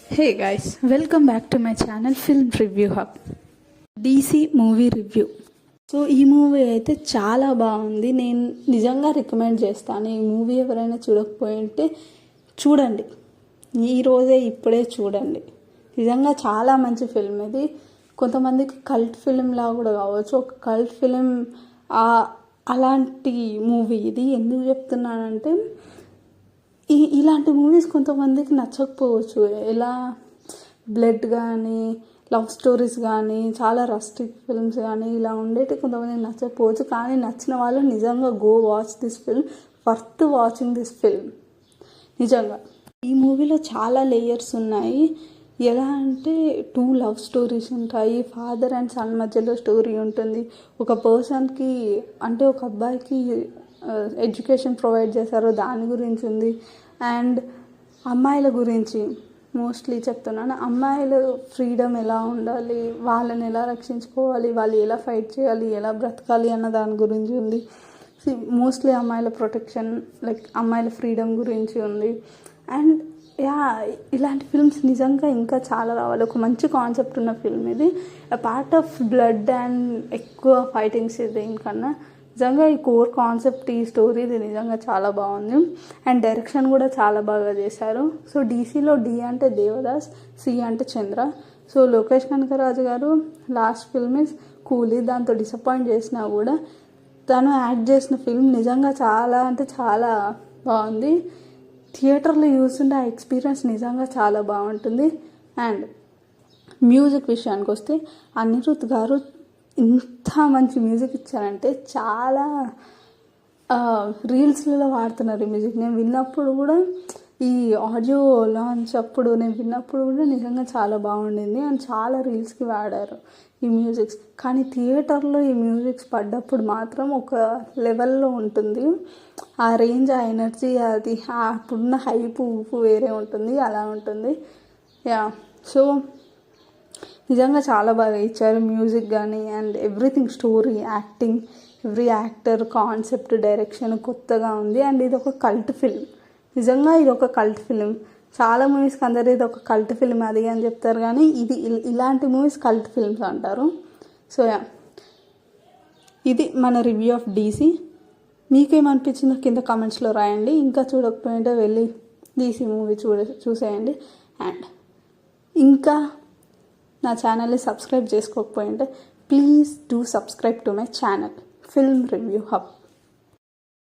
Hey guys, welcome back to my channel Film Review Hub. DC movie review. So ఈ movie అయితే చాలా బాగుంది. నేను నిజంగా రికమెండ్ చేస్తాను. ఈ మూవీ ఎవరైనా చూడకపోయింటే చూడండి, ఈరోజే ఇప్పుడే చూడండి. నిజంగా చాలా మంచి ఫిల్మ్ ఇది. కొంతమందికి కల్ట్ ఫిలిం లా కూడా కావచ్చు. ఒక కల్ట్ ఫిలిం అలాంటి మూవీ ఇది. ఎందుకు చెప్తున్నానంటే ఇలాంటి మూవీస్ కొంతమందికి నచ్చకపోవచ్చు. ఎలా బ్లడ్ కానీ, లవ్ స్టోరీస్ కానీ, చాలా రస్టిక్ ఫిల్మ్స్ కానీ ఇలా ఉండేటి కొంతమందికి నచ్చకపోవచ్చు. కానీ నచ్చిన వాళ్ళు నిజంగా go watch this film, worth watching this film. నిజంగా ఈ మూవీలో చాలా లేయర్స్ ఉన్నాయి. ఎలా అంటే 2 లవ్ స్టోరీస్ ఉంటాయి. ఫాదర్ అండ్ సన్ మధ్యలో స్టోరీ ఉంటుంది. ఒక పర్సన్కి అంటే ఒక అబ్బాయికి ఎడ్యుకేషన్ ప్రొవైడ్ చేశారో దాని గురించి ఉంది. అండ్ అమ్మాయిల గురించి మోస్ట్లీ చెప్తున్నాను. అమ్మాయిలు ఫ్రీడమ్ ఎలా ఉండాలి, వాళ్ళని ఎలా రక్షించుకోవాలి, వాళ్ళు ఎలా ఫైట్ చేయాలి, ఎలా బ్రతకాలి అన్న దాని గురించి ఉంది. మోస్ట్లీ అమ్మాయిల ప్రొటెక్షన్, లైక్ అమ్మాయిల ఫ్రీడమ్ గురించి ఉంది. అండ్ ఇలాంటి ఫిల్మ్స్ నిజంగా ఇంకా చాలా రావాలి. ఒక మంచి కాన్సెప్ట్ ఉన్న ఫిల్మ్ ఇది. పార్ట్ ఆఫ్ బ్లడ్ అండ్ ఎక్కువ ఫైటింగ్స్ దీనికన్నా నిజంగా ఈ కోర్ కాన్సెప్ట్, ఈ స్టోరీ ఇది నిజంగా చాలా బాగుంది. అండ్ డైరెక్షన్ కూడా చాలా బాగా చేశారు. సో డీసీలో డి అంటే దేవదాస్, సి అంటే చంద్ర. సో లోకేష్ కనకరాజు గారు లాస్ట్ ఫిల్మ్ ఇస్ కూలీ. దాంతో డిసప్పాయింట్ చేసినా కూడా తను యాక్ట్ చేసిన ఫిల్మ్ నిజంగా చాలా అంటే చాలా బాగుంది. థియేటర్లో చూస్తుంటే ఆ ఎక్స్పీరియన్స్ నిజంగా చాలా బాగుంటుంది. అండ్ మ్యూజిక్ విషయానికి వస్తే అనిరుద్ధ్ గారు ఇంత మంచి మ్యూజిక్ ఇచ్చారంటే చాలా రీల్స్లలో వాడుతున్నారు ఈ మ్యూజిక్. నేను విన్నప్పుడు కూడా, ఈ ఆడియో లాంచ్ అప్పుడు నేను విన్నప్పుడు కూడా నిజంగా చాలా బాగుండింది. అండ్ చాలా రీల్స్కి వాడారు ఈ మ్యూజిక్స్. కానీ థియేటర్లో ఈ మ్యూజిక్స్ పడ్డప్పుడు మాత్రం ఒక లెవెల్లో ఉంటుంది. ఆ రేంజ్, ఆ ఎనర్జీ, అది అప్పుడున్న హైపు ఊపు వేరే ఉంటుంది. అలా ఉంటుంది. సో నిజంగా చాలా బాగా ఇచ్చారు మ్యూజిక్ కానీ. And everything, story, acting, every actor, concept, direction కొత్తగా ఉంది. అండ్ ఇది ఒక కల్ట్ ఫిల్మ్. నిజంగా ఇది ఒక కల్ట్ ఫిలిం. చాలా మూవీస్కి అందరూ ఇది ఒక కల్ట్ ఫిలిం అది అని చెప్తారు, కానీ ఇలాంటి మూవీస్ కల్ట్ ఫిల్మ్స్ అంటారు. సో ఇది మన రివ్యూ ఆఫ్ డీసీ. మీకేమనిపించిందో కింద కామెంట్స్లో రాయండి. ఇంకా చూడకపోయింటే వెళ్ళి డీసీ మూవీ చూసేయండి. అండ్ ఇంకా నా ఛానల్ని సబ్స్క్రైబ్ చేసుకోకపోయింటే please do subscribe to my channel film review hub.